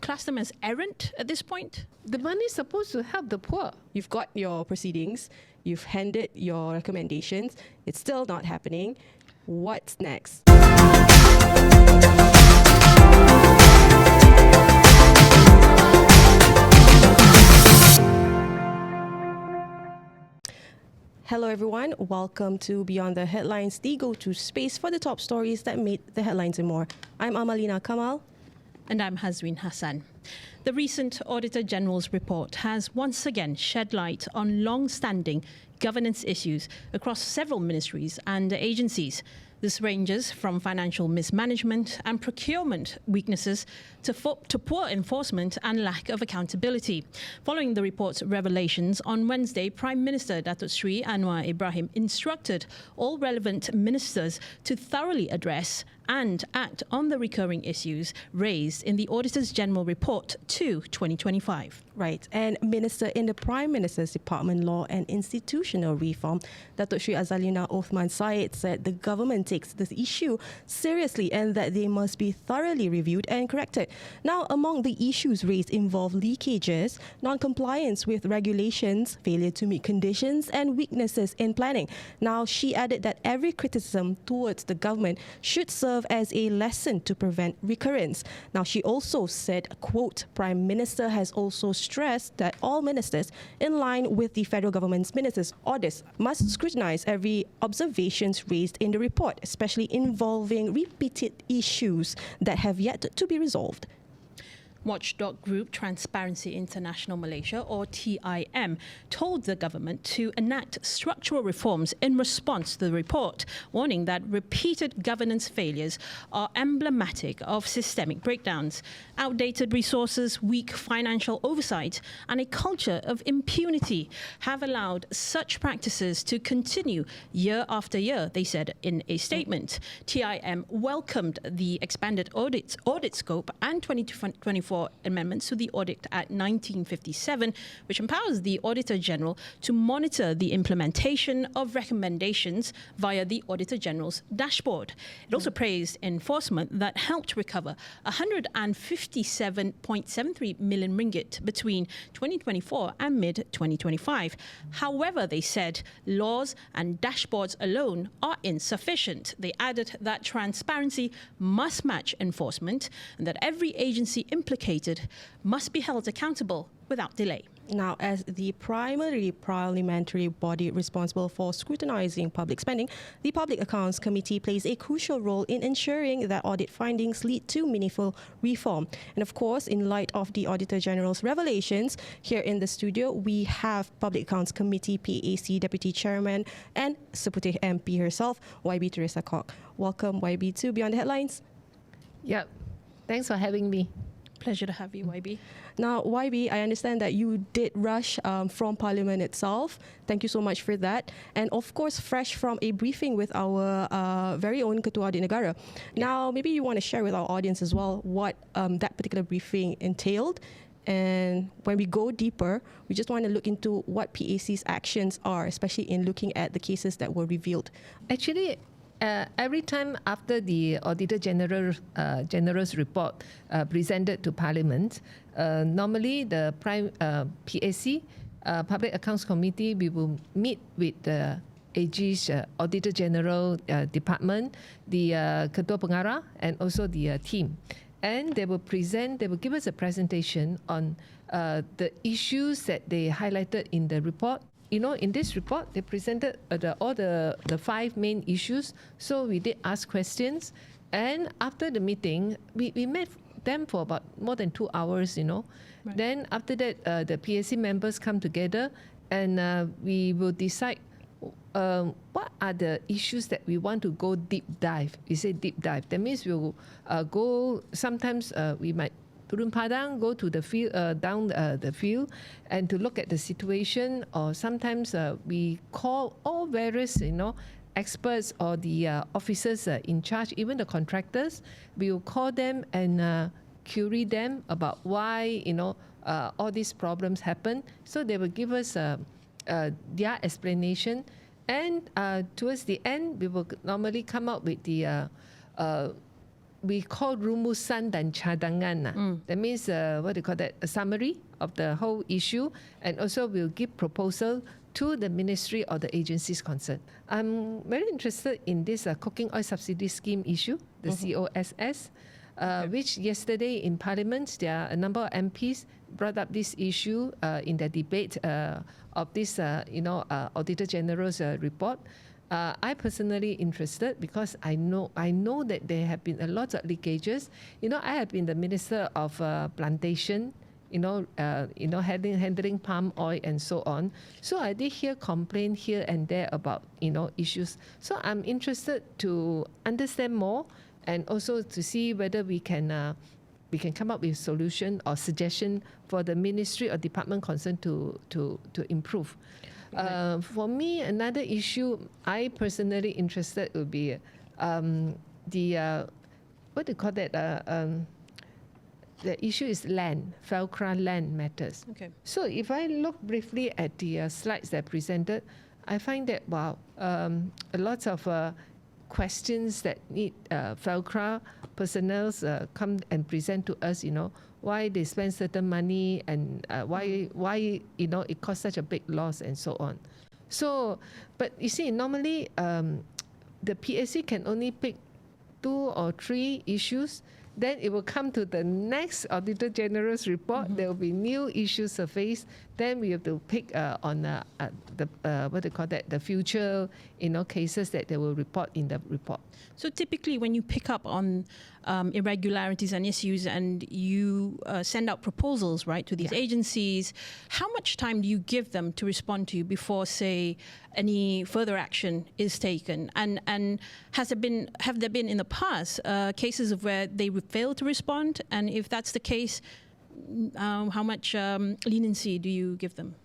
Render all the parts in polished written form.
class them as errant at this point? The money is supposed to help the poor. You've got your proceedings, you've handed your recommendations, it's still not happening. What's next? Hello everyone, welcome to Beyond the Headlines, the go-to space for the top stories that made the headlines and more. I'm Amalina Kamal. And I'm Hazwin Hassan. The recent Auditor-General's report has once again shed light on long-standing governance issues across several ministries and agencies. This ranges from financial mismanagement and procurement weaknesses to poor enforcement and lack of accountability. Following the report's revelations, on Wednesday, Prime Minister Datuk Sri Anwar Ibrahim instructed all relevant ministers to thoroughly address and act on the recurring issues raised in the Auditor's General Report 2 2025. Right, and Minister in the Prime Minister's Department Law and Institutional Reform, Datuk Sri Azalina Othman Said, said the government takes this issue seriously and that they must be thoroughly reviewed and corrected. Now, among the issues raised involve leakages, non-compliance with regulations, failure to meet conditions, and weaknesses in planning. Now, she added that every criticism towards the government should serve as a lesson to prevent recurrence. Now, she also said, quote, Prime Minister has also stressed that all ministers, in line with the federal government's ministers' orders, must scrutinize every observations raised in the report, especially involving repeated issues that have yet to be resolved. Watchdog group Transparency International Malaysia, or TIM, told the government to enact structural reforms in response to the report, warning that repeated governance failures are emblematic of systemic breakdowns. Outdated resources, weak financial oversight, and a culture of impunity have allowed such practices to continue year after year, they said in a statement. TIM welcomed the expanded audit scope and 2024 amendments to the Audit Act 1957, which empowers the Auditor-General to monitor the implementation of recommendations via the Auditor-General's dashboard. It also praised enforcement that helped recover 157.73 million ringgit between 2024 and mid-2025. However, they said laws and dashboards alone are insufficient. They added that transparency must match enforcement and that every agency implicated must be held accountable without delay. Now, as the primary parliamentary body responsible for scrutinizing public spending, the Public Accounts Committee plays a crucial role in ensuring that audit findings lead to meaningful reform. And of course, in light of the Auditor General's revelations, here in the studio, we have Public Accounts Committee PAC Deputy Chairman and Seputih MP herself, YB Teresa Kok. Welcome, YB, to Beyond the Headlines. Yep. Thanks for having me. Pleasure to have you, YB. Now, YB, I understand that you did rush from Parliament itself. Thank you so much for that. And of course, fresh from a briefing with our very own Ketua Audit Negara. Now, maybe you want to share with our audience as well what that particular briefing entailed. And when we go deeper, we just want to look into what PAC's actions are, especially in looking at the cases that were revealed. Actually, every time after the Auditor-General's report presented to Parliament, normally the PAC, Public Accounts Committee, we will meet with the AG's Auditor-General Department, the Ketua Pengarah, and also the team. And they will give us a presentation on the issues that they highlighted in the report. You know, in this report, they presented all the 5 main issues. So we did ask questions. And after the meeting, we met them for about more than 2 hours, you know. Right. Then after that, the PAC members come together and we will decide what are the issues that we want to go deep dive. We say deep dive. That means we'll go, sometimes we might turun padang, go to the field, down the field, and to look at the situation. Or sometimes we call all various, experts or the officers in charge, even the contractors. We will call them and query them about why, all these problems happen. So they will give us their explanation. And towards the end, we will normally come up with the we call rumusan dan cadangan. That means what do you call that? A summary of the whole issue, and also we'll give proposal to the ministry or the agencies concerned. I'm very interested in this cooking oil subsidy scheme issue, the COSS, which yesterday in Parliament there are a number of MPs brought up this issue in the debate of this Auditor-General's report. I personally interested because I know that there have been a lot of leakages. I have been the Minister of Plantation, handling palm oil and so on. So I did hear complaint here and there about issues. So I'm interested to understand more and also to see whether we can come up with solution or suggestion for the ministry or department concerned to improve. For me, another issue I personally interested would be the what do you call that? The issue is land, Felcra land matters. Okay. So if I look briefly at the slides that presented, I find that a lot of questions that need Felcra personnel come and present to us. Why they spend certain money and why it caused such a big loss and so on. So, but you see, normally the PAC can only pick 2 or 3 issues. Then it will come to the next Auditor General's report. There will be new issues surfaced. Then we have to pick on the what do you call that? The future cases that they will report in the report. So typically, when you pick up on irregularities and issues, and you send out proposals, right, to these agencies, how much time do you give them to respond to you before, say, any further action is taken? And have there been in the past cases of where they fail to respond? And if that's the case, how much leniency do you give them?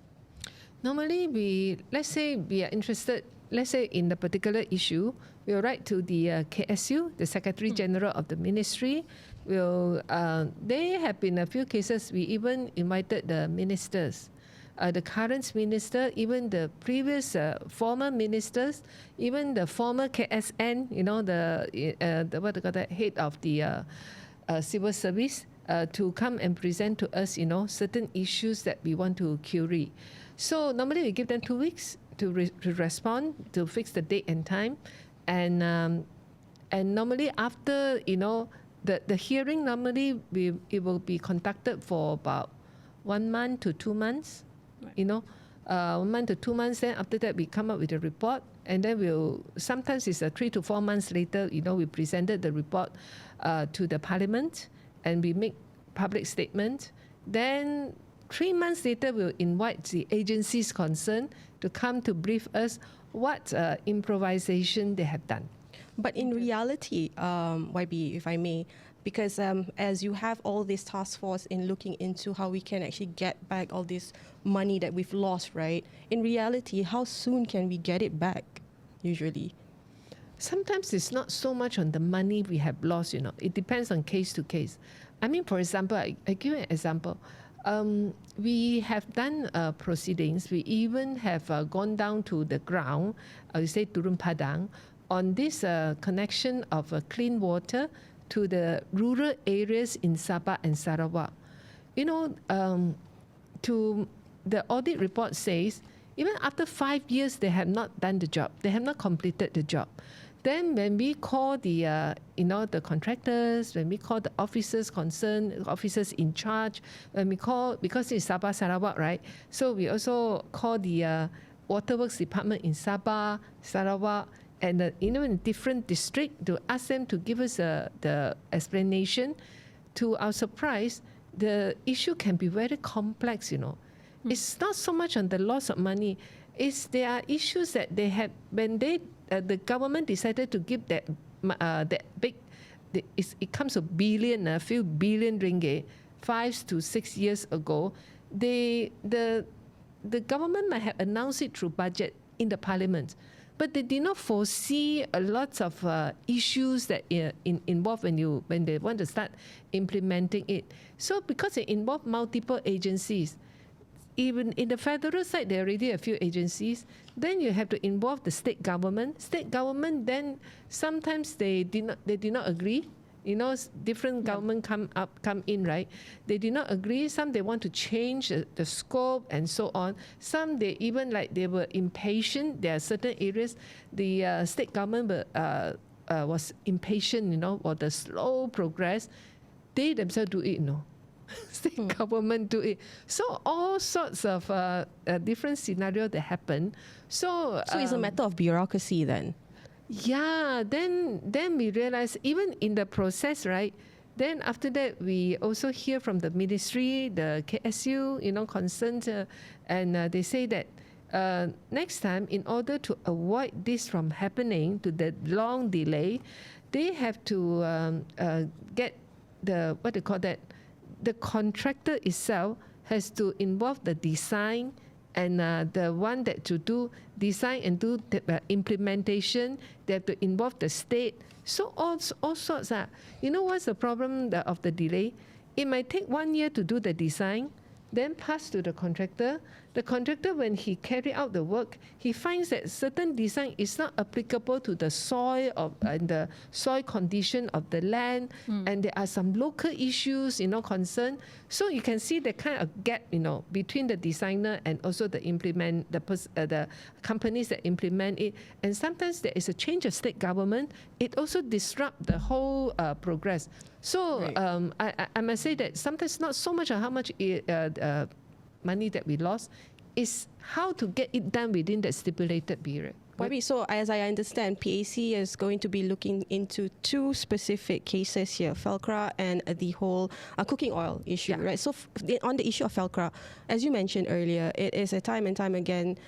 Normally, let's say we are interested, let's say in the particular issue, we'll write to the KSU, the Secretary General of the Ministry. There have been a few cases, we even invited the ministers, the current minister, even the previous former ministers, even the former KSN, the what do you call that, head of the civil service, to come and present to us, certain issues that we want to query. So normally we give them 2 weeks to respond, to fix the date and time, and normally after the hearing, normally it will be conducted for about 1 month to 2 months. Right. 1 month to 2 months. Then after that we come up with a report, and then sometimes it's 3 to 4 months later. We presented the report to the Parliament, and we make public statement. Then 3 months later, we'll invite the agencies concerned to come to brief us what improvisation they have done. But in reality, YB, if I may, because as you have all this task force in looking into how we can actually get back all this money that we've lost, right? In reality, how soon can we get it back, usually? Sometimes it's not so much on the money we have lost, It depends on case to case. I mean, for example, I give you an example. We have done proceedings. We even have gone down to the ground, I say Turun Padang, on this connection of clean water to the rural areas in Sabah and Sarawak. The audit report says, even after 5 years, they have not done the job. They have not completed the job. Then when we call the contractors, when we call the officers concerned, officers in charge, when we call, because it's Sabah, Sarawak, right? So we also call the Waterworks Department in Sabah, Sarawak, and in different district to ask them to give us the explanation. To our surprise, the issue can be very complex, It's not so much on the loss of money. There are issues that they have when the government decided to give that big. It comes a billion, a few billion ringgit, 5 to 6 years ago. The government might have announced it through budget in the Parliament, but they did not foresee a lot of issues that involved when they want to start implementing it. So because it involved multiple agencies. Even in the federal side, there are already a few agencies. Then you have to involve the state government. State government, then sometimes they did not agree, You know, different government come in, right? They did not agree. Some they want to change the scope and so on. Some they even they were impatient. There are certain areas the state government was impatient, you know, or the slow progress. They themselves do it, you know. State government do it. So all sorts of different scenarios that happen. So it's a matter of bureaucracy then. Yeah, then we realize even in the process, right? Then after that, we also hear from the ministry, the KSU, you know, concerned, and they say that next time, in order to avoid this from happening, to the long delay, they have to get the, what they call that, the contractor itself has to involve the design and the one that to do design and do the implementation. They have to involve the state. So all sorts. You know what's the problem of the delay? It might take 1 year to do the design, then pass to the contractor. The contractor, when he carry out the work, he finds that certain design is not applicable to the soil and the soil condition of the land, and there are some local issues, you know, concern. So you can see the kind of gap, you know, between the designer and also the companies that implement it. And sometimes there is a change of state government. It also disrupt the whole progress. So right. I must say that sometimes not so much how much money that we lost, is how to get it done within the stipulated period. So as I understand, PAC is going to be looking into 2 specific cases here, Felcra and the whole cooking oil issue, right? So on the issue of Felcra, as you mentioned earlier, it is a time and time again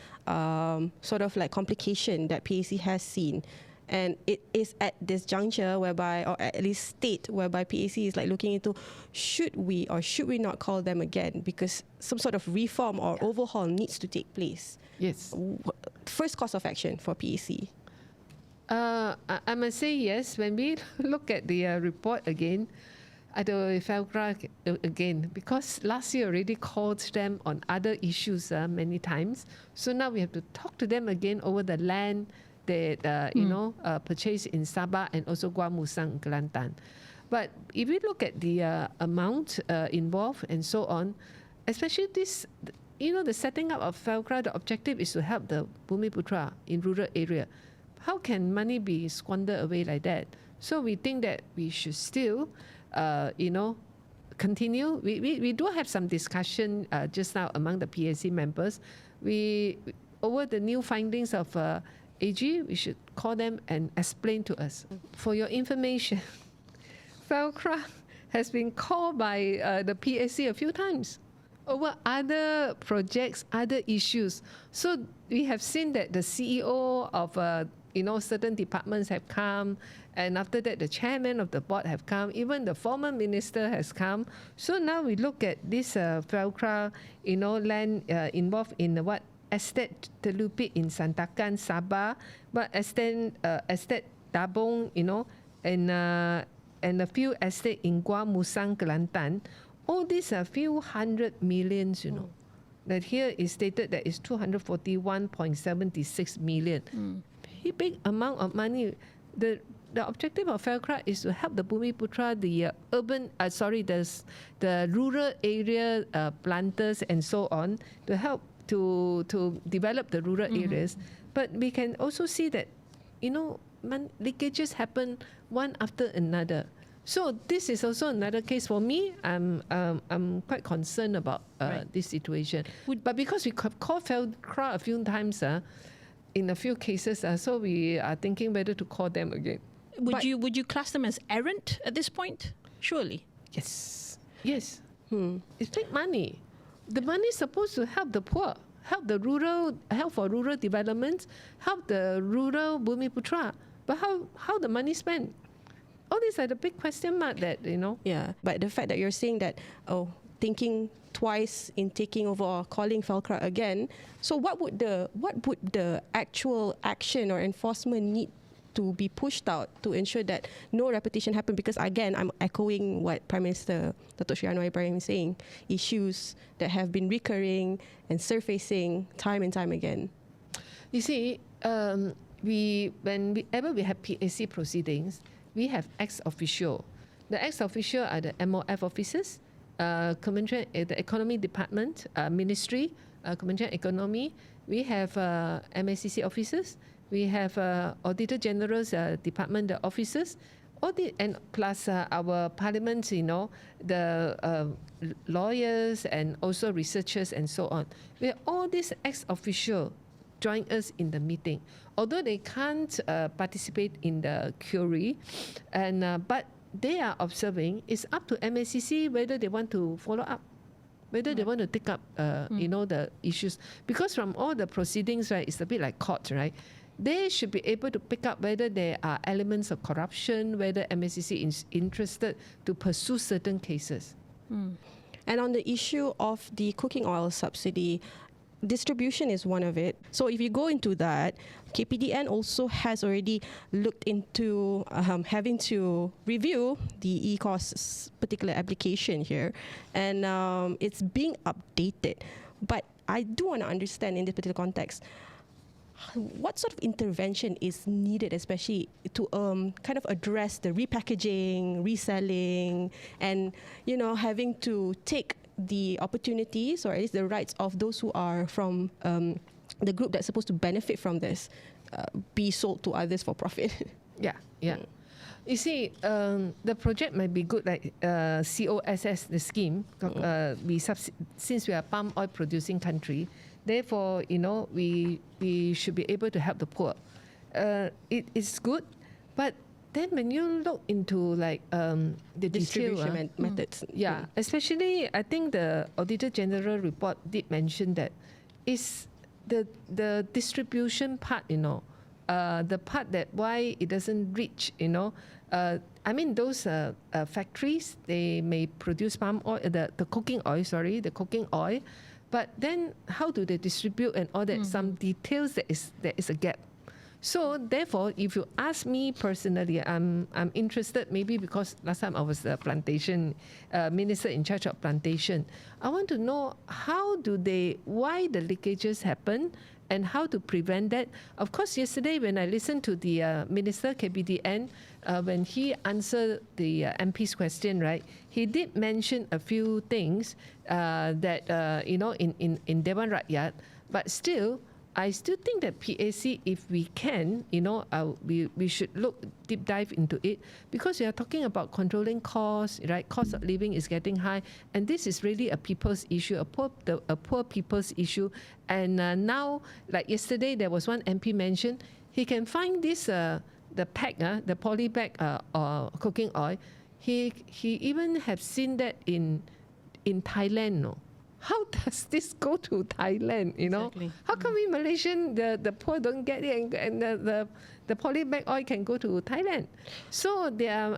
sort of like complication that PAC has seen. And it is at this juncture whereby, or at least state whereby PAC is like looking into, should we or should we not call them again, because some sort of reform or overhaul needs to take place. Yes. First course of action for PAC. I must say yes. When we look at the report again, I don't know if Felcra again, because last year already called them on other issues many times. So now we have to talk to them again over the land that purchased in Sabah and also Gua Musang, Kelantan. But if we look at the amount involved and so on, especially this, you know, the setting up of Felcra, the objective is to help the Bumiputra in rural area. How can money be squandered away like that? So we think that we should still, continue. We do have some discussion just now among the PAC members. Over the new findings of AG, we should call them and explain to us. For your information, Felcra has been called by the PAC a few times over other projects, other issues. So we have seen that the CEO of certain departments have come, and after that the chairman of the board have come, even the former minister has come. So now we look at this Felcra, land involved in what? Estate Telupit in Santakan, Sabah, but estate Dabong, and a few estate in Gua Musang, Kelantan. All these are few hundred millions, That here is stated that is 241.76 million. Big amount of money. The objective of Felcra is to help the Bumiputra, the rural area planters and so on, to help to develop the rural areas. But we can also see that, leakages happen one after another. So this is also another case for me. I'm quite concerned about this situation. But because we called Felcra a few times, in a few cases, so we are thinking whether to call them again. Would you class them as errant at this point? Surely. Yes. It's big money. The money is supposed to help the poor, help for rural development, help the rural Bumiputra. But how the money spent? All these are the big question mark that, Yeah, but the fact that you're saying that, thinking twice in taking over or calling Felcra again, so what would the actual action or enforcement need to be pushed out to ensure that no repetition happen? Because again, I'm echoing what Prime Minister Datuk Sri Anwar Ibrahim is saying, issues that have been recurring and surfacing time and time again. You see, whenever we have PAC proceedings, we have ex officio. The ex-officio are the MOF officers, the Economy Department, Ministry, Kementerian Economy. We have MACC officers. We have Auditor-General's Department officers. Audit, and plus our parliament, the lawyers and also researchers and so on. We have all these ex-officio join us in the meeting. Although they can't participate in the query, but they are observing. It's up to MACC whether they want to follow up, whether they want to take up, the issues. Because from all the proceedings, right, it's a bit like court, right? They should be able to pick up whether there are elements of corruption, whether MACC is interested to pursue certain cases. And on the issue of the cooking oil subsidy, distribution is one of it. So if you go into that, KPDN also has already looked into having to review the ECOS particular application here, and it's being updated. But I do want to understand in this particular context, what sort of intervention is needed, especially to kind of address the repackaging, reselling, and having to take the opportunities or at least the rights of those who are from the group that's supposed to benefit from this be sold to others for profit. Yeah. You see, the project might be good, like COSS, the scheme. Since we are palm oil producing country, therefore, we should be able to help the poor. It is good, but then when you look into like the distribution methods, especially I think the Auditor-General report did mention that is the distribution part, the part that why it doesn't reach, I mean those factories, they may produce palm oil, the cooking oil, but then how do they distribute and all that? Some details there is a gap. So therefore, if you ask me personally, I'm interested, maybe because last time I was the plantation minister in charge of plantation. I want to know why the leakages happen and how to prevent that. Of course, yesterday when I listened to the minister, KPDN, when he answered the MP's question, right, he did mention a few things that, in Dewan Rakyat, but still, I still think that PAC, if we can, we should look deep dive into it, because we are talking about controlling costs, right? Cost of living is getting high, and this is really a people's issue, a poor people's issue. And now, like yesterday, there was one MP mentioned he can find this the PAC, the poly bag cooking oil. He even have seen that in Thailand, no. How does this go to Thailand? Exactly. How come we Malaysian, the poor don't get it, and the poly bag oil can go to Thailand? So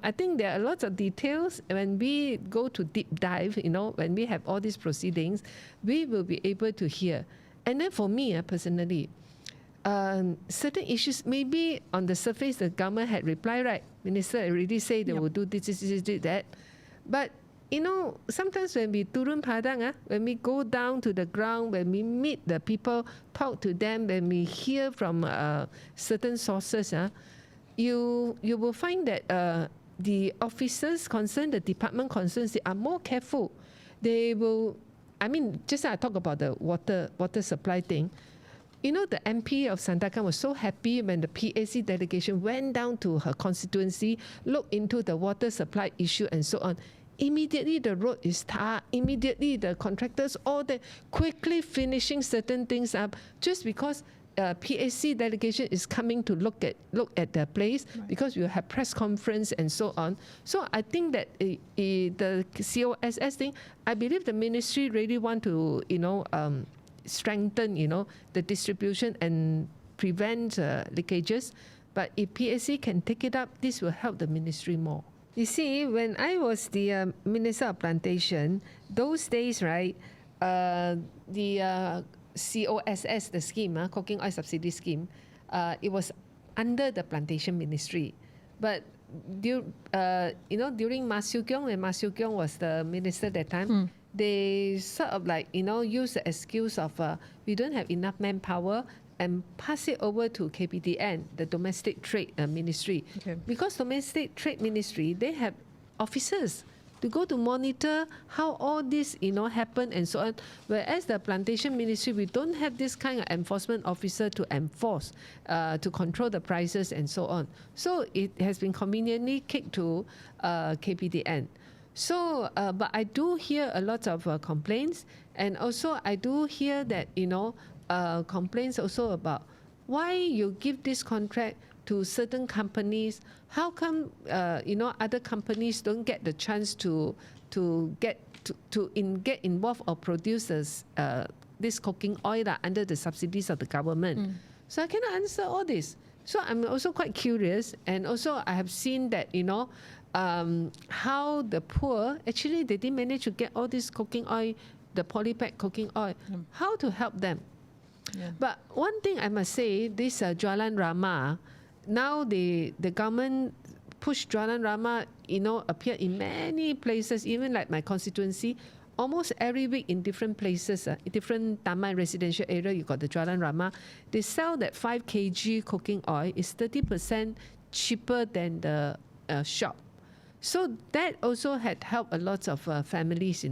I think there are lots of details. When we go to deep dive, when we have all these proceedings, we will be able to hear. And then for me personally, certain issues, maybe on the surface the government had replied, right? Minister already say they will do this, that, but sometimes when we turun padang, when we go down to the ground, when we meet the people, talk to them, when we hear from certain sources, you will find that the officers concerned, the department concerned, they are more careful. They will, just I talk about the water supply thing. The MP of Sandakan was so happy when the PAC delegation went down to her constituency, looked into the water supply issue and so on. Immediately the road is tar. Immediately the contractors all that quickly finishing certain things up, just because PAC delegation is coming to look at the place, right, because we have press conference and so on. So I think that the COSS thing, I believe the ministry really want to strengthen the distribution and prevent leakages. But if PAC can take it up, this will help the ministry more. You see, when I was the Minister of Plantation, those days, right, the COSS, the scheme, Cooking Oil Subsidy Scheme, it was under the Plantation Ministry. But during Ma Siu Kiong, when Ma Siu Kiong was the minister that time, they sort of use the excuse of we don't have enough manpower, and pass it over to KPDN, the Domestic Trade Ministry. Okay. Because Domestic Trade Ministry, they have officers to go to monitor how all this, happen and so on. Whereas the plantation ministry, we don't have this kind of enforcement officer to enforce, to control the prices and so on. So it has been conveniently kicked to KPDN. So, but I do hear a lot of complaints, and also I do hear that, complaints also about why you give this contract to certain companies. How come other companies don't get the chance to get involved or produce this cooking oil under the subsidies of the government? So I cannot answer all this. So I'm also quite curious, and also I have seen that how the poor actually they didn't manage to get all this cooking oil, the polypack cooking oil. How to help them? Yeah. But one thing I must say, this Jualan Rama, now the government push Jualan Rama, appear in many places, even like my constituency, almost every week in different places, different Taman residential area, you got the Jualan Rama. They sell that 5 kg cooking oil is 30% cheaper than the shop. So that also had helped a lot of families,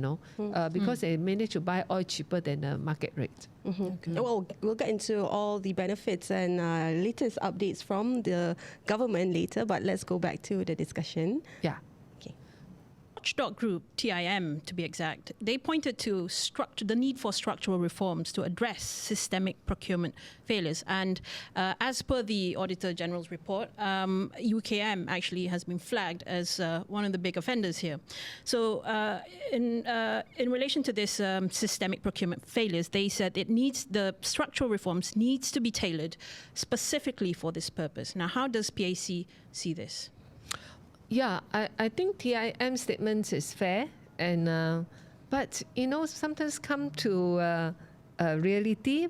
because they managed to buy oil cheaper than the market rate. Okay. Well, we'll get into all the benefits and latest updates from the government later, but let's go back to the discussion. Yeah. Watchdog Group, TIM to be exact, they pointed to the need for structural reforms to address systemic procurement failures. And as per the Auditor-General's report, UKM actually has been flagged as one of the big offenders here. So in relation to this systemic procurement failures, they said the structural reforms needs to be tailored specifically for this purpose. Now, how does PAC see this? Yeah, I think TIM statements is fair, and but sometimes come to reality,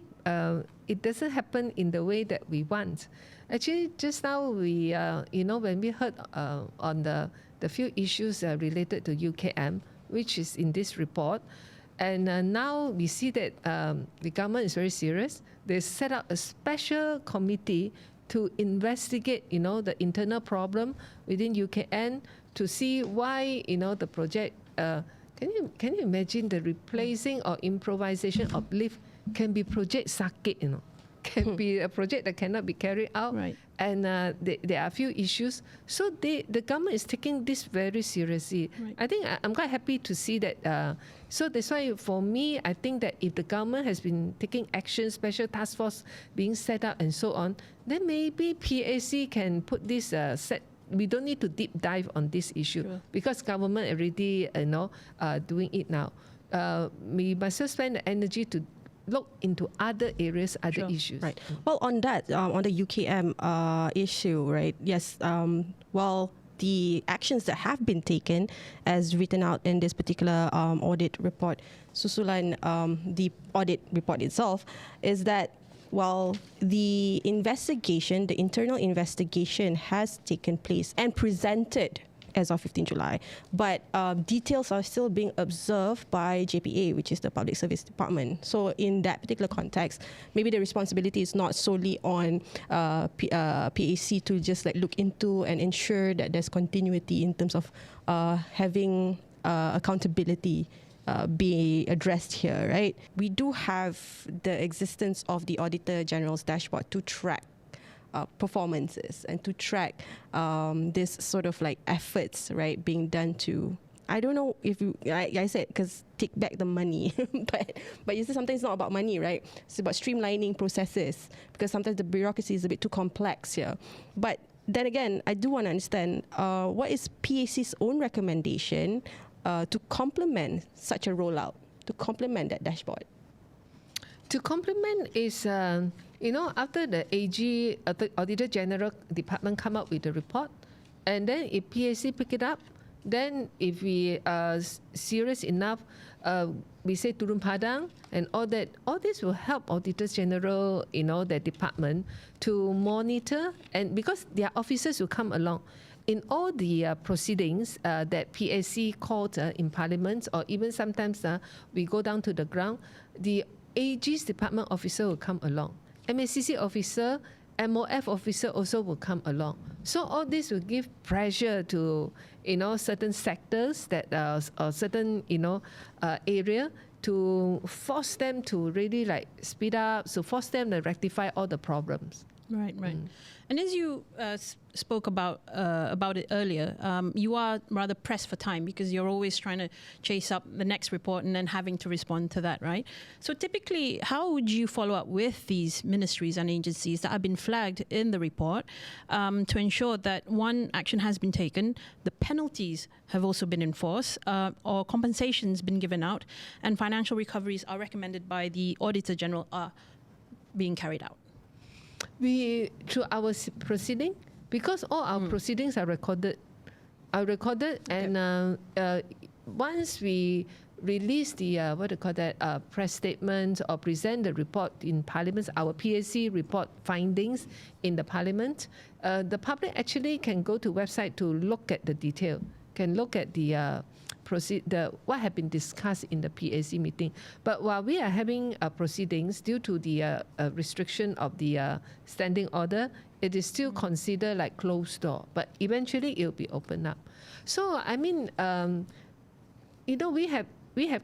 it doesn't happen in the way that we want. Actually, just now we when we heard on the few issues related to UKM, which is in this report, and now we see that the government is very serious. They set up a special committee to investigate, the internal problem within UKN to see why, the project. Can you imagine the replacing or improvisation of lift can be project sakit, can be a project that cannot be carried out, right. And there are a few issues. So the government is taking this very seriously. Right. I think I'm quite happy to see that. So that's why for me, I think that if the government has been taking action, special task force being set up and so on, then maybe PAC can put this we don't need to deep dive on this issue. Sure. Because government already doing it now. We must just spend the energy to look into other areas, other Sure. issues. Right. Well, on that, on the UKM issue, right? Yes. Well, the actions that have been taken, as written out in this particular audit report, susulan the audit report itself, is that the investigation, the internal investigation, has taken place and presented as of 15 July. But details are still being observed by JPA, which is the Public Service Department. So in that particular context, maybe the responsibility is not solely on PAC to just look into and ensure that there's continuity in terms of having accountability be addressed here, right? We do have the existence of the Auditor-General's dashboard to track performances and to track this sort of efforts, right, being done to, I don't know if you, like I said, because take back the money, but you say sometimes it's not about money, right? It's about streamlining processes, because sometimes the bureaucracy is a bit too complex here. But then again, I do want to understand what is PAC's own recommendation to complement such a rollout, to complement that dashboard? To complement is, after the AG, Auditor-General Department come up with the report, and then if PAC pick it up, then if we are serious enough, we say turun padang and all that, all this will help Auditors-General, the department to monitor, and because their officers will come along. In all the proceedings that PAC called in Parliament, or even sometimes we go down to the ground, the AG's department officer will come along. MACC officer MOF officer also will come along. So all this will give pressure to, certain sectors that or certain, area, to force them to really like speed up, so force them to rectify all the problems. Right. And as you spoke about it earlier, you are rather pressed for time because you're always trying to chase up the next report and then having to respond to that, right? So typically, how would you follow up with these ministries and agencies that have been flagged in the report to ensure that, one, action has been taken, the penalties have also been enforced, or compensations been given out, and financial recoveries are recommended by the Auditor-General are being carried out? We, through our proceeding, because all our proceedings are recorded, and once we release the press statement or present the report in Parliament, our PAC report findings in the Parliament, the public actually can go to website to look at the detail, can look at the what have been discussed in the PAC meeting. But while we are having proceedings, due to the restriction of the standing order, it is still considered like closed door. But eventually it will be opened up. So I mean, we have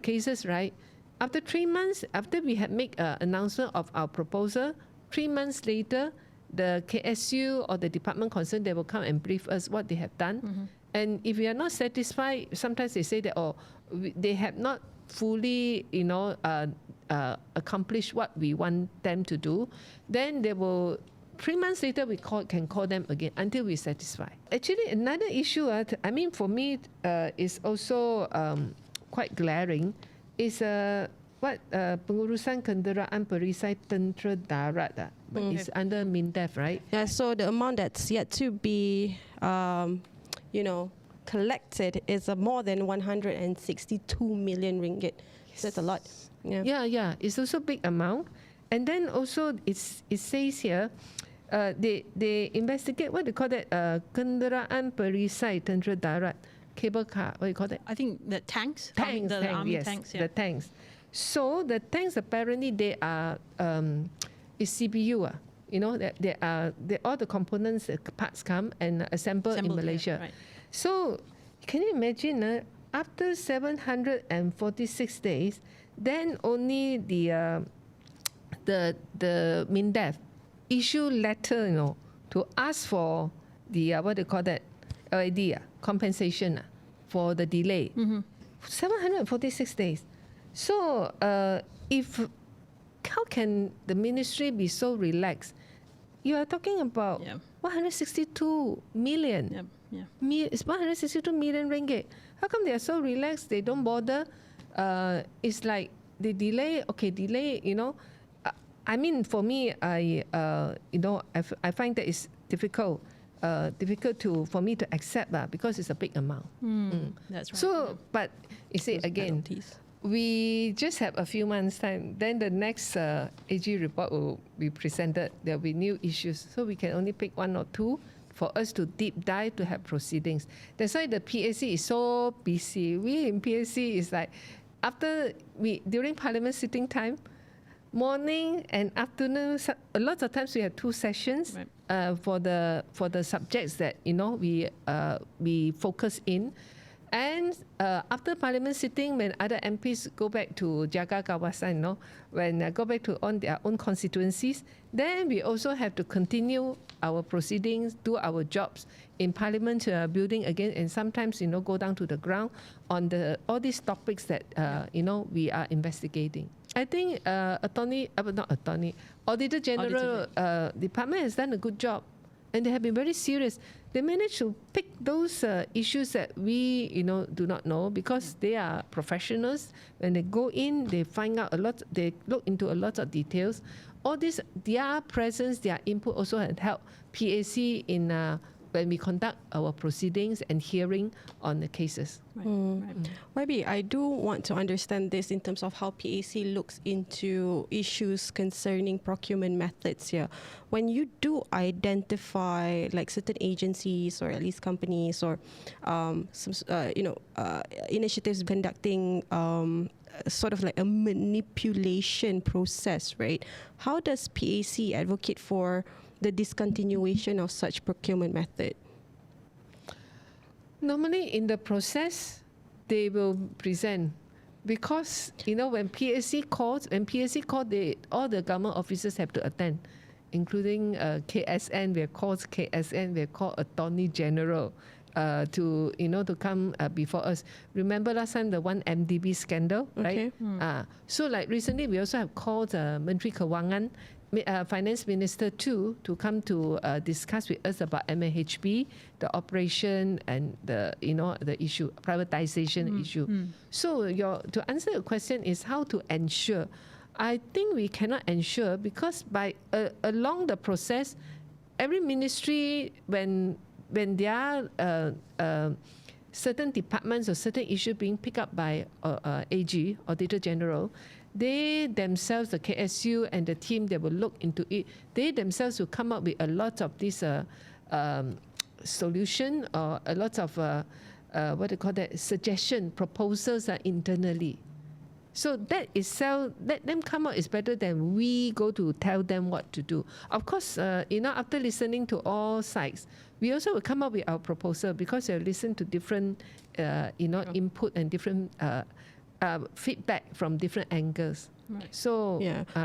cases, right? After 3 months, after we had made an announcement of our proposal, 3 months later, the KSU or the department concerned, they will come and brief us what they have done. And if we are not satisfied, sometimes they say that, they have not fully, accomplished what we want them to do. Then they will, 3 months later, we can call them again until we're satisfied. Actually, another issue, for me, is also quite glaring, is pengurusan kenderaan perisai tentera darat. But it's under MINDEF, right? Yeah, so the amount that's yet to be collected is more than 162 million ringgit. Yes. That's a lot. Yeah. It's also a big amount. And then also it says here, they investigate, what do you call that? Kenderaan perisai tentera darat, cable car. What do you call that? I think the tanks. The army yes, tanks. Yeah. The tanks. So the tanks apparently they are is CPU. All the components, parts come and assembled in Malaysia. Right. So can you imagine, after 746 days, then only the MINDEF issue letter, to ask for the what do you call that, compensation for the delay. 746 days. So how can the ministry be so relaxed? You are talking about 162 million. It's 162 million ringgit. How come they are so relaxed? They don't bother. It's like they delay. Okay, delay. For me, I find that it's difficult for me to accept because it's a big amount. That's right. So, but you see again. We just have a few months' time. Then the next AG report will be presented. There will be new issues. So we can only pick 1 or 2 for us to deep dive to have proceedings. That's why the PAC is so busy. We in PAC is like, during Parliament sitting time, morning and afternoon, a lot of times we have 2 sessions for the subjects that we focus in. And after Parliament sitting, when other MPs go back to jaga kawasan, when go back to on their own constituencies, then we also have to continue our proceedings, do our jobs in Parliament building again, and sometimes go down to the ground on all these topics that we are investigating. I think Auditor-General department has done a good job, and they have been very serious. They managed to pick those issues that we, do not know, because they are professionals. When they go in, they find out a lot. They look into a lot of details. All this, their presence, their input also had helped PAC in when we conduct our proceedings and hearing on the cases. Maybe I do want to understand this in terms of how PAC looks into issues concerning procurement methods here. When you do identify like certain agencies or at least companies or initiatives conducting sort of like a manipulation process, right? How does PAC advocate for the discontinuation of such procurement method? Normally in the process, they will present because, when PAC calls, all the government officers have to attend, including KSN. We have called KSN, we have called Attorney General to come before us. Remember last time the one MDB scandal, right? So like recently we also have called Menteri Kewangan, Finance Minister too, to come to discuss with us about MAHB, the operation and the issue, privatization issue. So to answer your question is how to ensure. I think we cannot ensure because by along the process, every ministry when there are certain departments or certain issues being picked up by AG, Auditor-General, they themselves, the KSU and the team, they will look into it. They themselves will come up with a lot of this solution or a lot of suggestion proposals internally. So that itself, let them come out is better than we go to tell them what to do. Of course, after listening to all sides, we also will come up with our proposal because we listen to different, input and different feedback from different angles. Right. So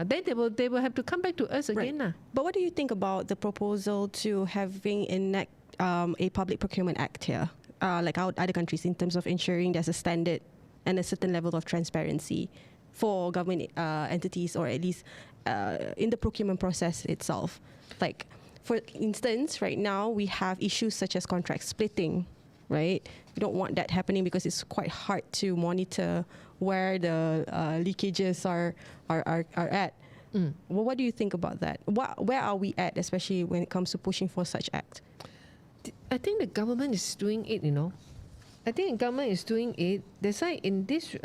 then they will have to come back to us again. Right. But what do you think about the proposal to having enact a public procurement act here, like other countries, in terms of ensuring there's a standard and a certain level of transparency for government entities, or at least in the procurement process itself? Like, for instance, right now we have issues such as contract splitting, right? We don't want that happening because it's quite hard to monitor where the leakages are at. Well, what do you think about that? Where are we at, especially when it comes to pushing for such act? I think the government is doing it, I think the government is doing it. That's why in this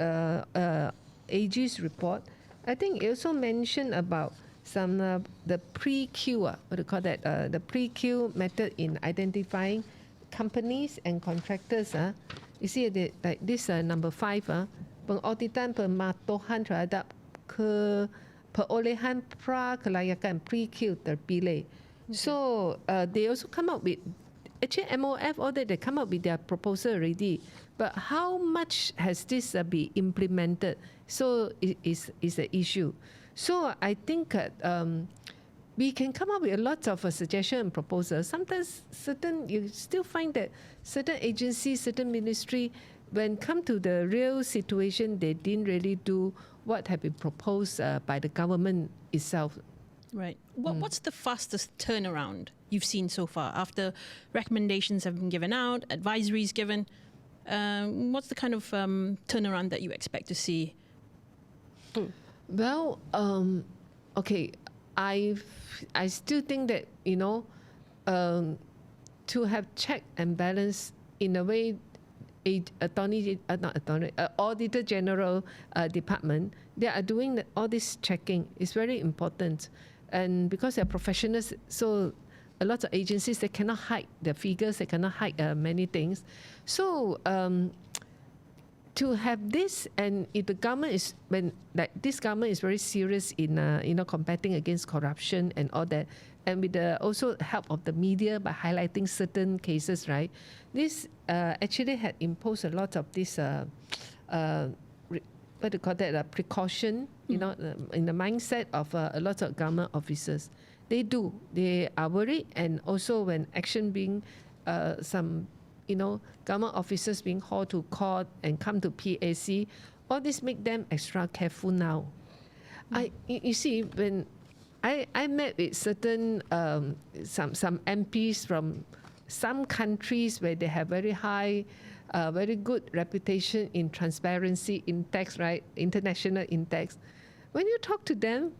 AG's report, I think it also mentioned about some the pre-queue, the pre-queue method in identifying companies and contractors. You see, like this number 5, pengauditan pematuhan terhadap perolehan pra-kelayakan pre-queue terpilih. So they also come up with, actually MOF, all that, they come up with their proposal already. But how much has this been implemented? So is the issue. So I think we can come up with a lot of suggestions and proposals. Sometimes you still find that certain agencies, certain ministry, when come to the real situation, they didn't really do what had been proposed by the government itself. Right. What's the fastest turnaround you've seen so far after recommendations have been given out, advisories given? What's the kind of turnaround that you expect to see? Well, okay, I still think that to have check and balance in a way, Auditor-General department, they are doing all this checking. It's very important. And because they're professionals, so a lot of agencies, they cannot hide the figures, they cannot hide many things. So to have this, and if the government is, this government is very serious in combating against corruption and all that, and with the also help of the media by highlighting certain cases, right? This actually had imposed a lot of this precaution, in the mindset of a lot of government officers. They are worried, and also when action being some government officers being hauled to court and come to PAC, all this make them extra careful now. You see, when I met with certain some MPs from some countries where they have very high, very good reputation in transparency index, right? International index. When you talk to them,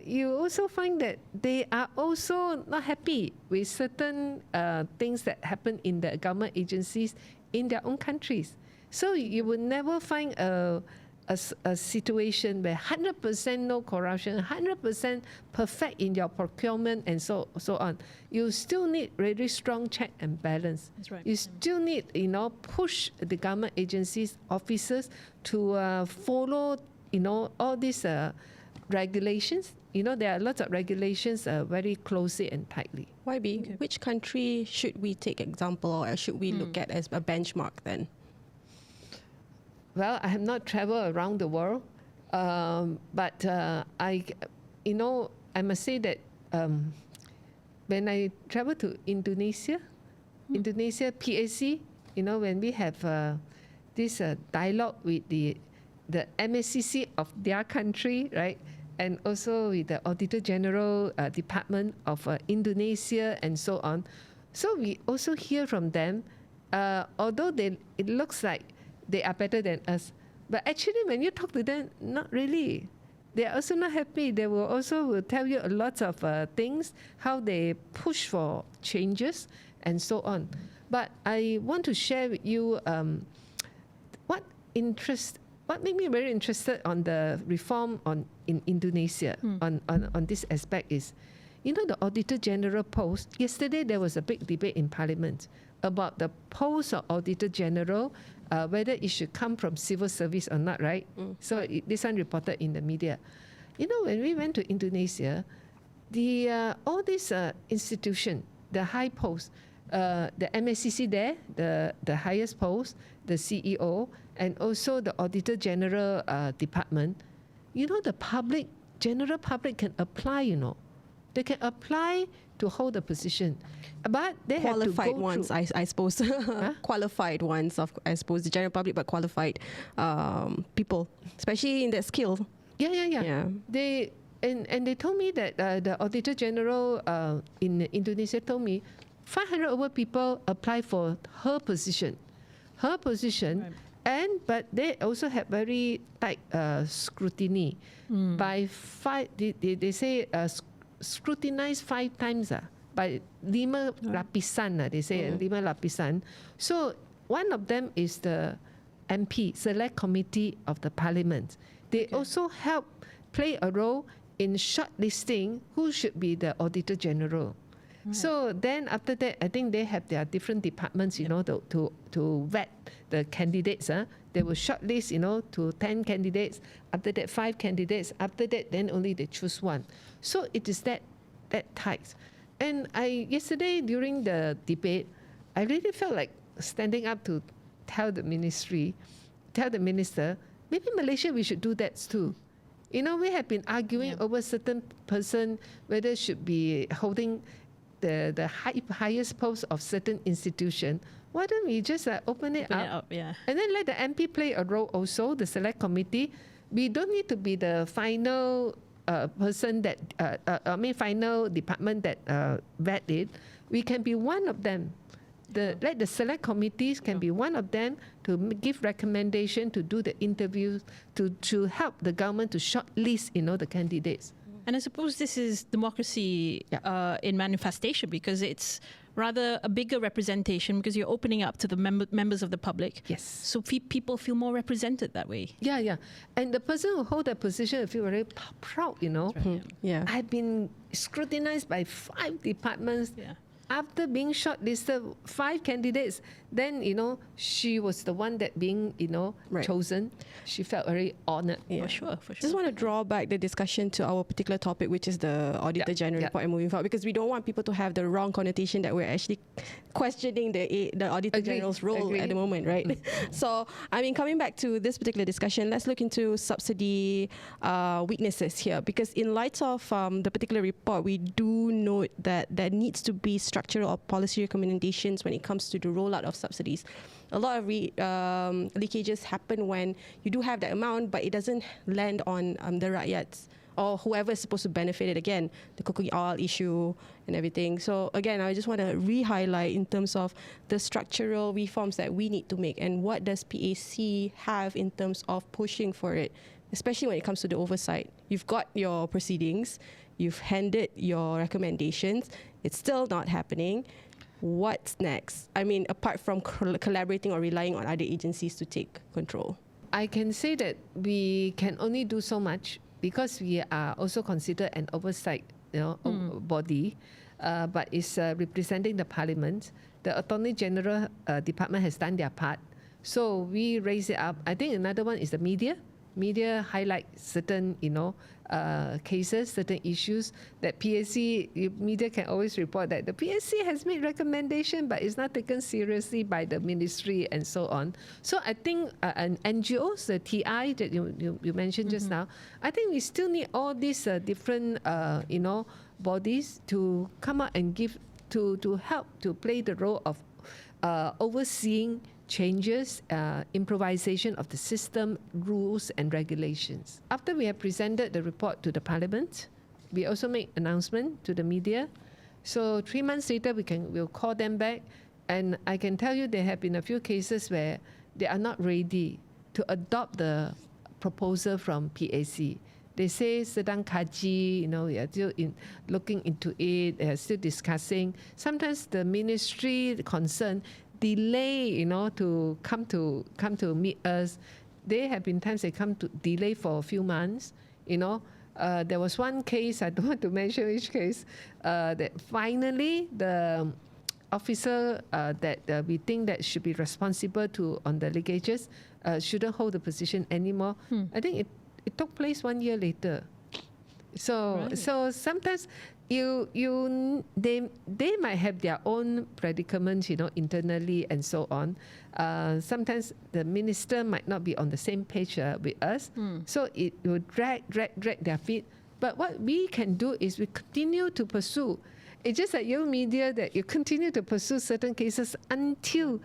you also find that they are also not happy with certain things that happen in the government agencies in their own countries. So you will never find a situation where 100% no corruption, 100% perfect in your procurement and so on. You still need really strong check and balance. That's right. You still need, push the government agencies, officers to follow, all these regulations. There are lots of regulations very closely and tightly. YB, which country should we take example or should we look at as a benchmark then? Well, I have not traveled around the world, but I must say that when I travel to Indonesia, PAC, when we have this dialogue with the MSCC of their country, right? And also with the Auditor-General Department of Indonesia and so on. So we also hear from them, although it looks like they are better than us, but actually when you talk to them, not really. They are also not happy. They will tell you a lot of things, how they push for changes and so on. But I want to share with you what made me very interested on the reform in Indonesia on this aspect is, the Auditor-General post. Yesterday there was a big debate in Parliament about the post of Auditor-General, whether it should come from civil service or not, right? So this one reported in the media. When we went to Indonesia, all these institutions, the high post, the MSCC there, the highest post, the CEO, and also the Auditor-General Department, the general public can apply, They can apply to hold a position. But they qualified have to go ones, through. I suppose. Huh? Qualified ones, I suppose, the general public, but qualified people, especially in that skill. Yeah. They they told me that the Auditor-General in Indonesia told me 500 over people apply for her position. Right. But they also have very tight scrutiny. By five, they say scrutinized 5 times by 5 lapisan. They say 5 lapisan. So one of them is the MP, Select Committee of the Parliament. They also help play a role in shortlisting who should be the Auditor-General. Right. So then after that, I think they have their different departments, to vet the candidates. They will shortlist, to 10 candidates. After that, 5 candidates. After that, then only they choose one. So it is that tight. And yesterday during the debate, I really felt like standing up to tell the minister, maybe Malaysia, we should do that too. We have been arguing over certain person whether should be holding the highest post of certain institution. Why don't we just open it up? And then let the MP play a role also, the select committee. We don't need to be the final person that, final department that vet it. We can be one of them. Let the select committees can be one of them to give recommendation, to do the interviews, to help the government to shortlist, the candidates. And I suppose this is democracy in manifestation, because it's rather a bigger representation, because you're opening up to the members of the public. Yes. So people feel more represented that way. Yeah. And the person who hold that position will feel very proud, Right, Yeah. I've been scrutinized by 5 departments. Yeah. After being shortlisted, 5 candidates, then, she was the one that being, Right. chosen. She felt very honored. Yeah. For sure. Just want to draw back the discussion to our particular topic, which is the Auditor-General report and moving forward, because we don't want people to have the wrong connotation that we're actually questioning the Auditor-General's role at the moment, right? So, coming back to this particular discussion, let's look into subsidy weaknesses here, because in light of the particular report, we do note that there needs to be structural or policy recommendations when it comes to the rollout of subsidies. A lot of leakages happen when you do have that amount, but it doesn't land on the rakyats or whoever is supposed to benefit it. Again, the cooking oil issue and everything. So again, I just want to re-highlight in terms of the structural reforms that we need to make, and what does PAC have in terms of pushing for it, especially when it comes to the oversight. You've got your proceedings, you've handed your recommendations, it's still not happening. What's next? Apart from collaborating or relying on other agencies to take control. I can say that we can only do so much, because we are also considered an oversight body, but it's representing the Parliament. The Auditor-General Department has done their part. So we raise it up. I think another one is the media. media highlight certain, cases, certain issues that PAC, media can always report that the PAC has made recommendation, but it's not taken seriously by the ministry and so on. So I think an NGOs, the TI that you mentioned just now, I think we still need all these different, bodies to come out and give, to help to play the role of overseeing changes, improvisation of the system, rules and regulations. After we have presented the report to the Parliament, we also make announcement to the media. So 3 months later, we'll call them back, and I can tell you there have been a few cases where they are not ready to adopt the proposal from PAC. They say sedang kaji, we are still looking into it, still discussing. Sometimes the ministry concerned delay, to come to meet us. There have been times they come to delay for a few months. There was one case, I don't want to mention which case, that finally the officer that we think that should be responsible on the leakages shouldn't hold the position anymore. I think it took place 1 year later. So sometimes they might have their own predicaments, internally and so on. Sometimes the minister might not be on the same page with us, so it will drag their feet. But what we can do is we continue to pursue. It's just like your media that you continue to pursue certain cases until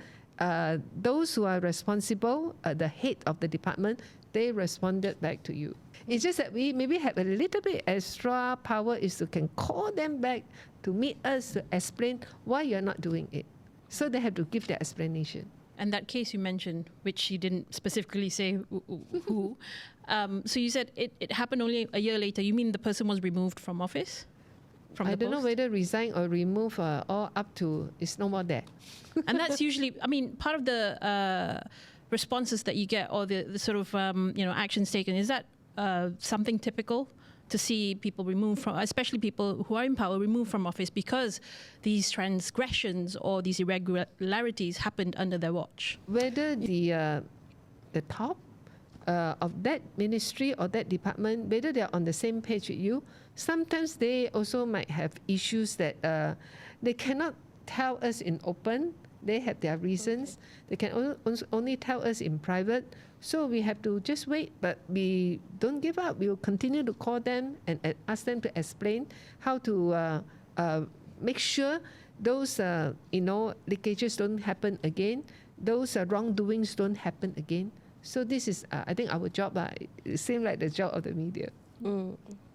those who are responsible, the head of the department, they responded back to you. It's just that we maybe have a little bit extra power is to can call them back to meet us to explain why you're not doing it. So they have to give their explanation. And that case you mentioned, which you didn't specifically say who, so you said it happened only a year later. You mean the person was removed from office? I don't know whether resign or remove or up to, it's no more there. And that's usually, part of the responses that you get or the sort of, actions taken. Is that something typical to see people removed from, especially people who are in power, removed from office because these transgressions or these irregularities happened under their watch? Whether the top of that ministry or that department, whether they're on the same page with you, sometimes they also might have issues that they cannot tell us in open. They have their reasons. They can only tell us in private. So we have to just wait, but we don't give up. We will continue to call them and ask them to explain how to make sure those leakages don't happen again. Those wrongdoings don't happen again. So this is, I think, our job. It seems like the job of the media.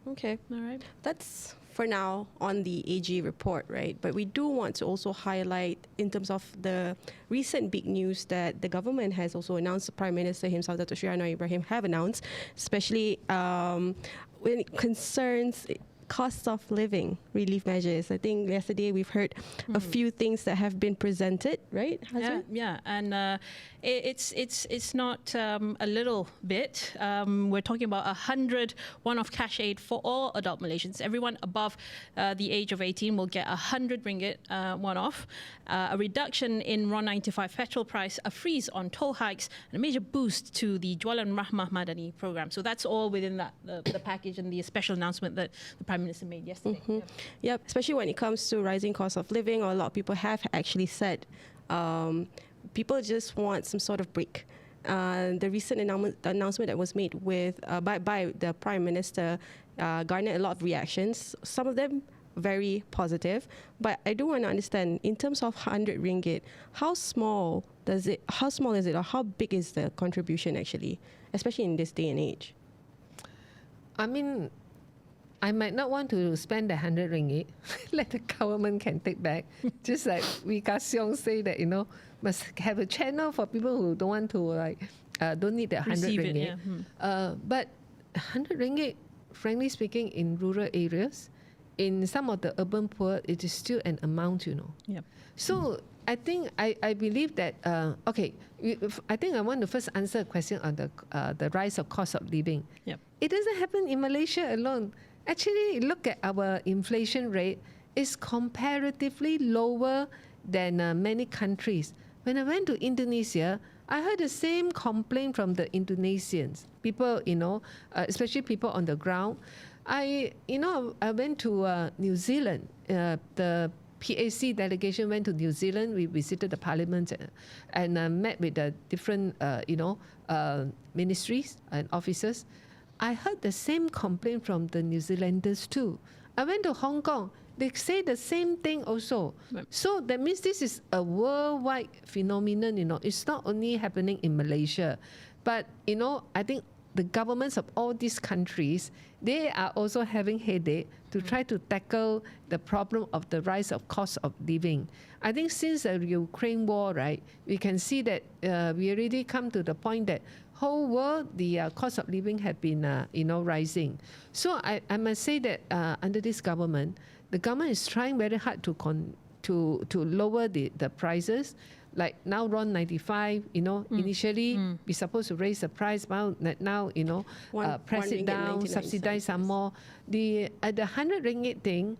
Okay. All right. That's for now on the AG report, right? But we do want to also highlight in terms of the recent big news that the government has also announced, the Prime Minister himself, Dato' Sri Anwar Ibrahim, have announced, especially when it concerns cost of living relief measures. I think yesterday we've heard a few things that have been presented, right? Yeah, and it's not a little bit. We're talking about 100 one-off cash aid for all adult Malaysians. Everyone above the age of 18 will get 100 ringgit one-off, a reduction in RON95 petrol price, a freeze on toll hikes, and a major boost to the Jualan Rahmah Madani program. So that's all within that the package and the special announcement that the Prime Minister made yesterday. Yep, especially when it comes to rising cost of living, or a lot of people have actually said people just want some sort of break. The recent announcement that was made with by the Prime Minister garnered a lot of reactions. Some of them very positive, but I do want to understand in terms of 100 ringgit, how small is it, or how big is the contribution actually, especially in this day and age? I mean, I might not want to spend the 100 ringgit. Let the government can take back. Just like Wee Ka Siong say that, must have a channel for people who don't want to don't need the 100 ringgit. But 100 ringgit, frankly speaking, in rural areas, in some of the urban poor, it is still an amount, Yep. So I think I believe that I think I want to first answer a question on the rise of cost of living. Yep. It doesn't happen in Malaysia alone. Actually, look at our inflation rate. It's comparatively lower than many countries. When I went to Indonesia, I heard the same complaint from the Indonesians, people, especially people on the ground. I went to New Zealand. The PAC delegation went to New Zealand. We visited the parliament and met with the different, ministries and officers. I heard the same complaint from the New Zealanders too. I went to Hong Kong. They say the same thing also. Right. So that means this is a worldwide phenomenon, It's not only happening in Malaysia. But, I think the governments of all these countries, they are also having headache to try to tackle the problem of the rise of cost of living. I think since the Ukraine war, right, we can see that we already come to the point that whole world, the cost of living have been, rising. So I must say that under this government, the government is trying very hard to lower the prices. Like now RON 95, initially we're supposed to raise the price, but now, press it down, subsidize some more. The 100 ringgit thing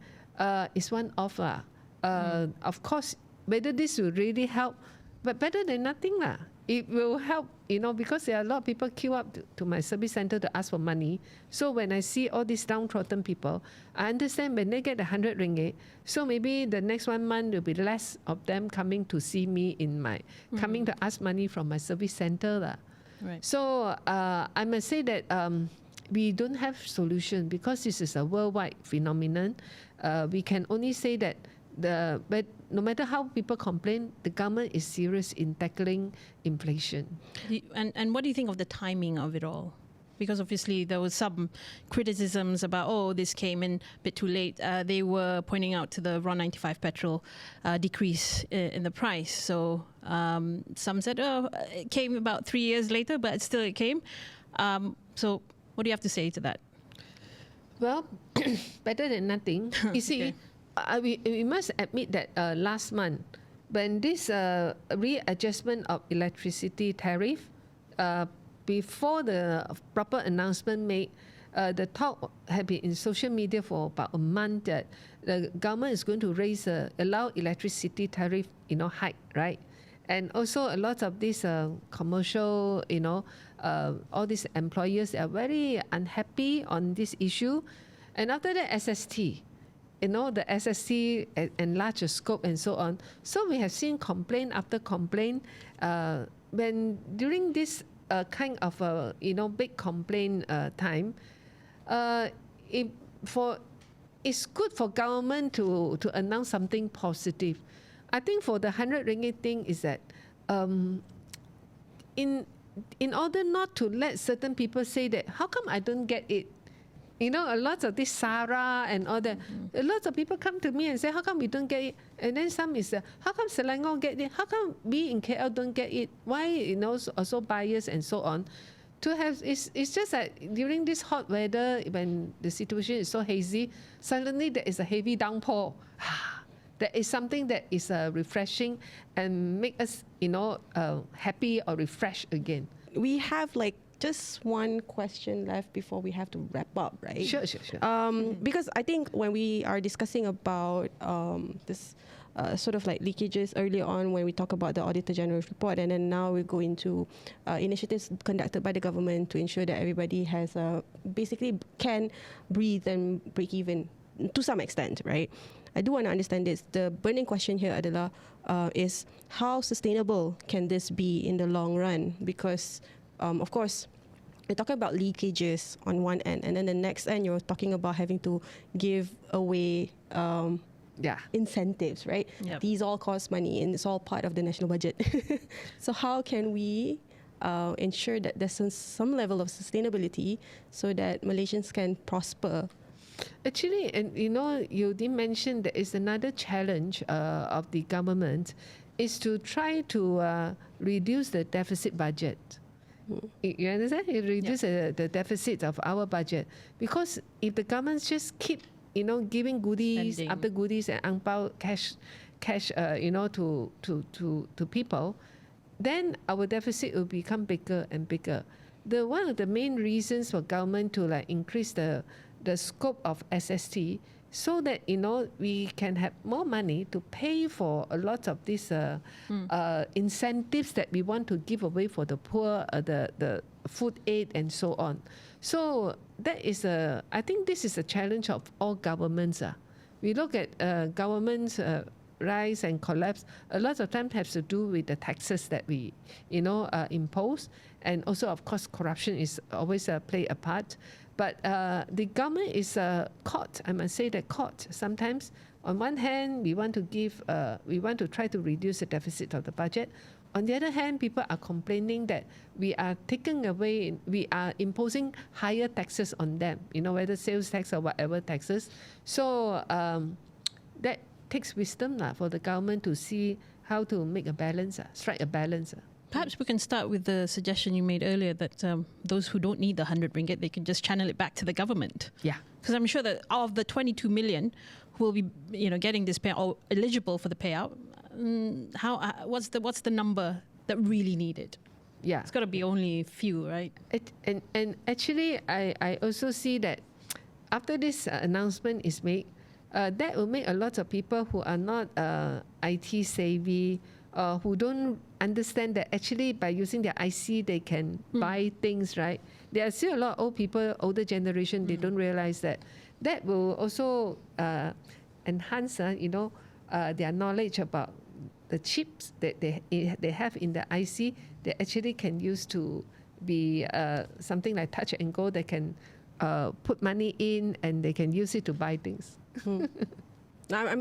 is one offer. Of course, whether this will really help, but better than nothing lah. It will help, because there are a lot of people queue up to my service center to ask for money. So when I see all these downtrodden people, I understand when they get 100 ringgit, so maybe the next 1 month will be less of them coming to see me coming to ask money from my service center lah. Right. So I must say that we don't have solution because this is a worldwide phenomenon. We can only say that but no matter how people complain, the government is serious in tackling inflation. And what do you think of the timing of it all? Because obviously there was some criticisms about, this came in a bit too late. They were pointing out to the RON 95 petrol decrease in the price. So some said, it came about 3 years later, but still it came. So what do you have to say to that? Well, better than nothing. You see, okay. We must admit that last month, when this readjustment of electricity tariff, before the proper announcement made, the talk had been in social media for about a month that the government is going to allow electricity tariff, hike, right? And also a lot of these commercial, all these employers are very unhappy on this issue. And after that, SST. The SST enlarge the scope and so on. So we have seen complaint after complaint. When during this kind of big complaint time, it's good for government to announce something positive. I think for the 100 ringgit thing is that in order not to let certain people say that, how come I don't get it? A lot of this SARA and all that, a lot of people come to me and say, how come we don't get it? And then some is, how come Selangor get it? How come we in KL don't get it? Why, also biased and so on. It's just that during this hot weather, when the situation is so hazy, suddenly there is a heavy downpour. That is something that is refreshing and make us, happy or refreshed again. We have just one question left before we have to wrap up, right? Sure. Because I think when we are discussing about this sort of leakages earlier on when we talk about the Auditor-General report, and then now we go into initiatives conducted by the government to ensure that everybody has basically can breathe and break even to some extent, right? I do want to understand this. The burning question here, adalah, is how sustainable can this be in the long run? Because of course, you're talking about leakages on one end, and then the next end, you're talking about having to give away incentives, right? Yep. These all cost money, and it's all part of the national budget. So how can we ensure that there's some level of sustainability so that Malaysians can prosper? Actually, and you did mention there is another challenge of the government is to try to reduce the deficit budget. You understand? It reduces the deficit of our budget, because if the government just keep giving goodies spending after goodies and ang pao cash to people, then our deficit will become bigger and bigger. One of the main reasons for government to increase the scope of SST so that we can have more money to pay for a lot of these incentives that we want to give away for the poor, the food aid and so on. So that is I think this is a challenge of all governments. We look at governments rise and collapse. A lot of times has to do with the taxes that we impose, and also of course corruption is always play a part. But the government is caught. I must say that caught. Sometimes, on one hand, we want to try to reduce the deficit of the budget. On the other hand, people are complaining that we are imposing higher taxes on them. Whether sales tax or whatever taxes. So that takes wisdom for the government to see how to make a balance, strike a balance. Perhaps we can start with the suggestion you made earlier that those who don't need the 100 ringgit, they can just channel it back to the government. Yeah. Because I'm sure that of the 22 million who will be, getting this payout or eligible for the payout, what's the number that really need it? Yeah. It's got to be only a few, right? And actually, I also see that after this announcement is made, that will make a lot of people who are not IT savvy, who don't understand that actually by using their IC they can buy things, right? There are still a lot of old people, older generation, they don't realize that will also enhance their knowledge about the chips that they have in the IC that actually can use to be something like touch and go. They can put money in and they can use it to buy things. I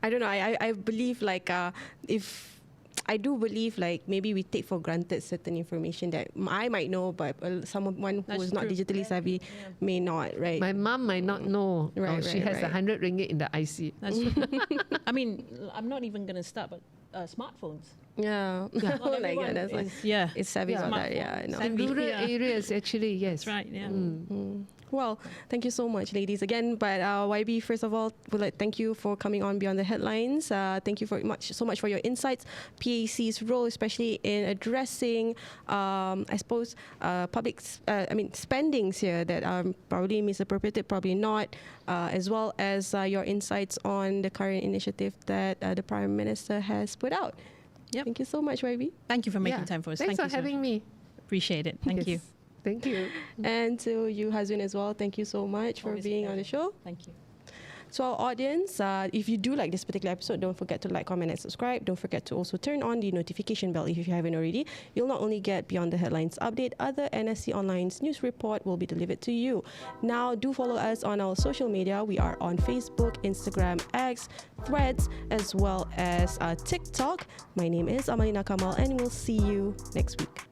don't know. I believe I do believe maybe we take for granted certain information that I might know, but someone who is not digitally savvy may not, right? My mom might not know. She has 100 ringgit in the IC. That's true. I mean, I'm not even going to start, but smartphones. Yeah. It's savvy about that. Yeah, I know. In rural areas, actually, yes. That's right. Yeah. Well, thank you so much, ladies, again. But YB, first of all, would like thank you for coming on Beyond the Headlines. Thank you so much for your insights. PAC's role, especially in addressing, I suppose, spendings here that are probably misappropriated, probably not, as well as your insights on the current initiative that the Prime Minister has put out. Yep. Thank you so much, YB. Thank you for making time for us. Thanks for having me. Appreciate it. Thank you. Thank you. And to you, Hazwin, as well, thank you so much for being on the show. Thank you. To our audience, if you do like this particular episode, don't forget to like, comment, and subscribe. Don't forget to also turn on the notification bell if you haven't already. You'll not only get Beyond the Headlines update, other NSC Online's news report will be delivered to you. Now, do follow us on our social media. We are on Facebook, Instagram, X, Threads, as well as TikTok. My name is Amalina Kamal, and we'll see you next week.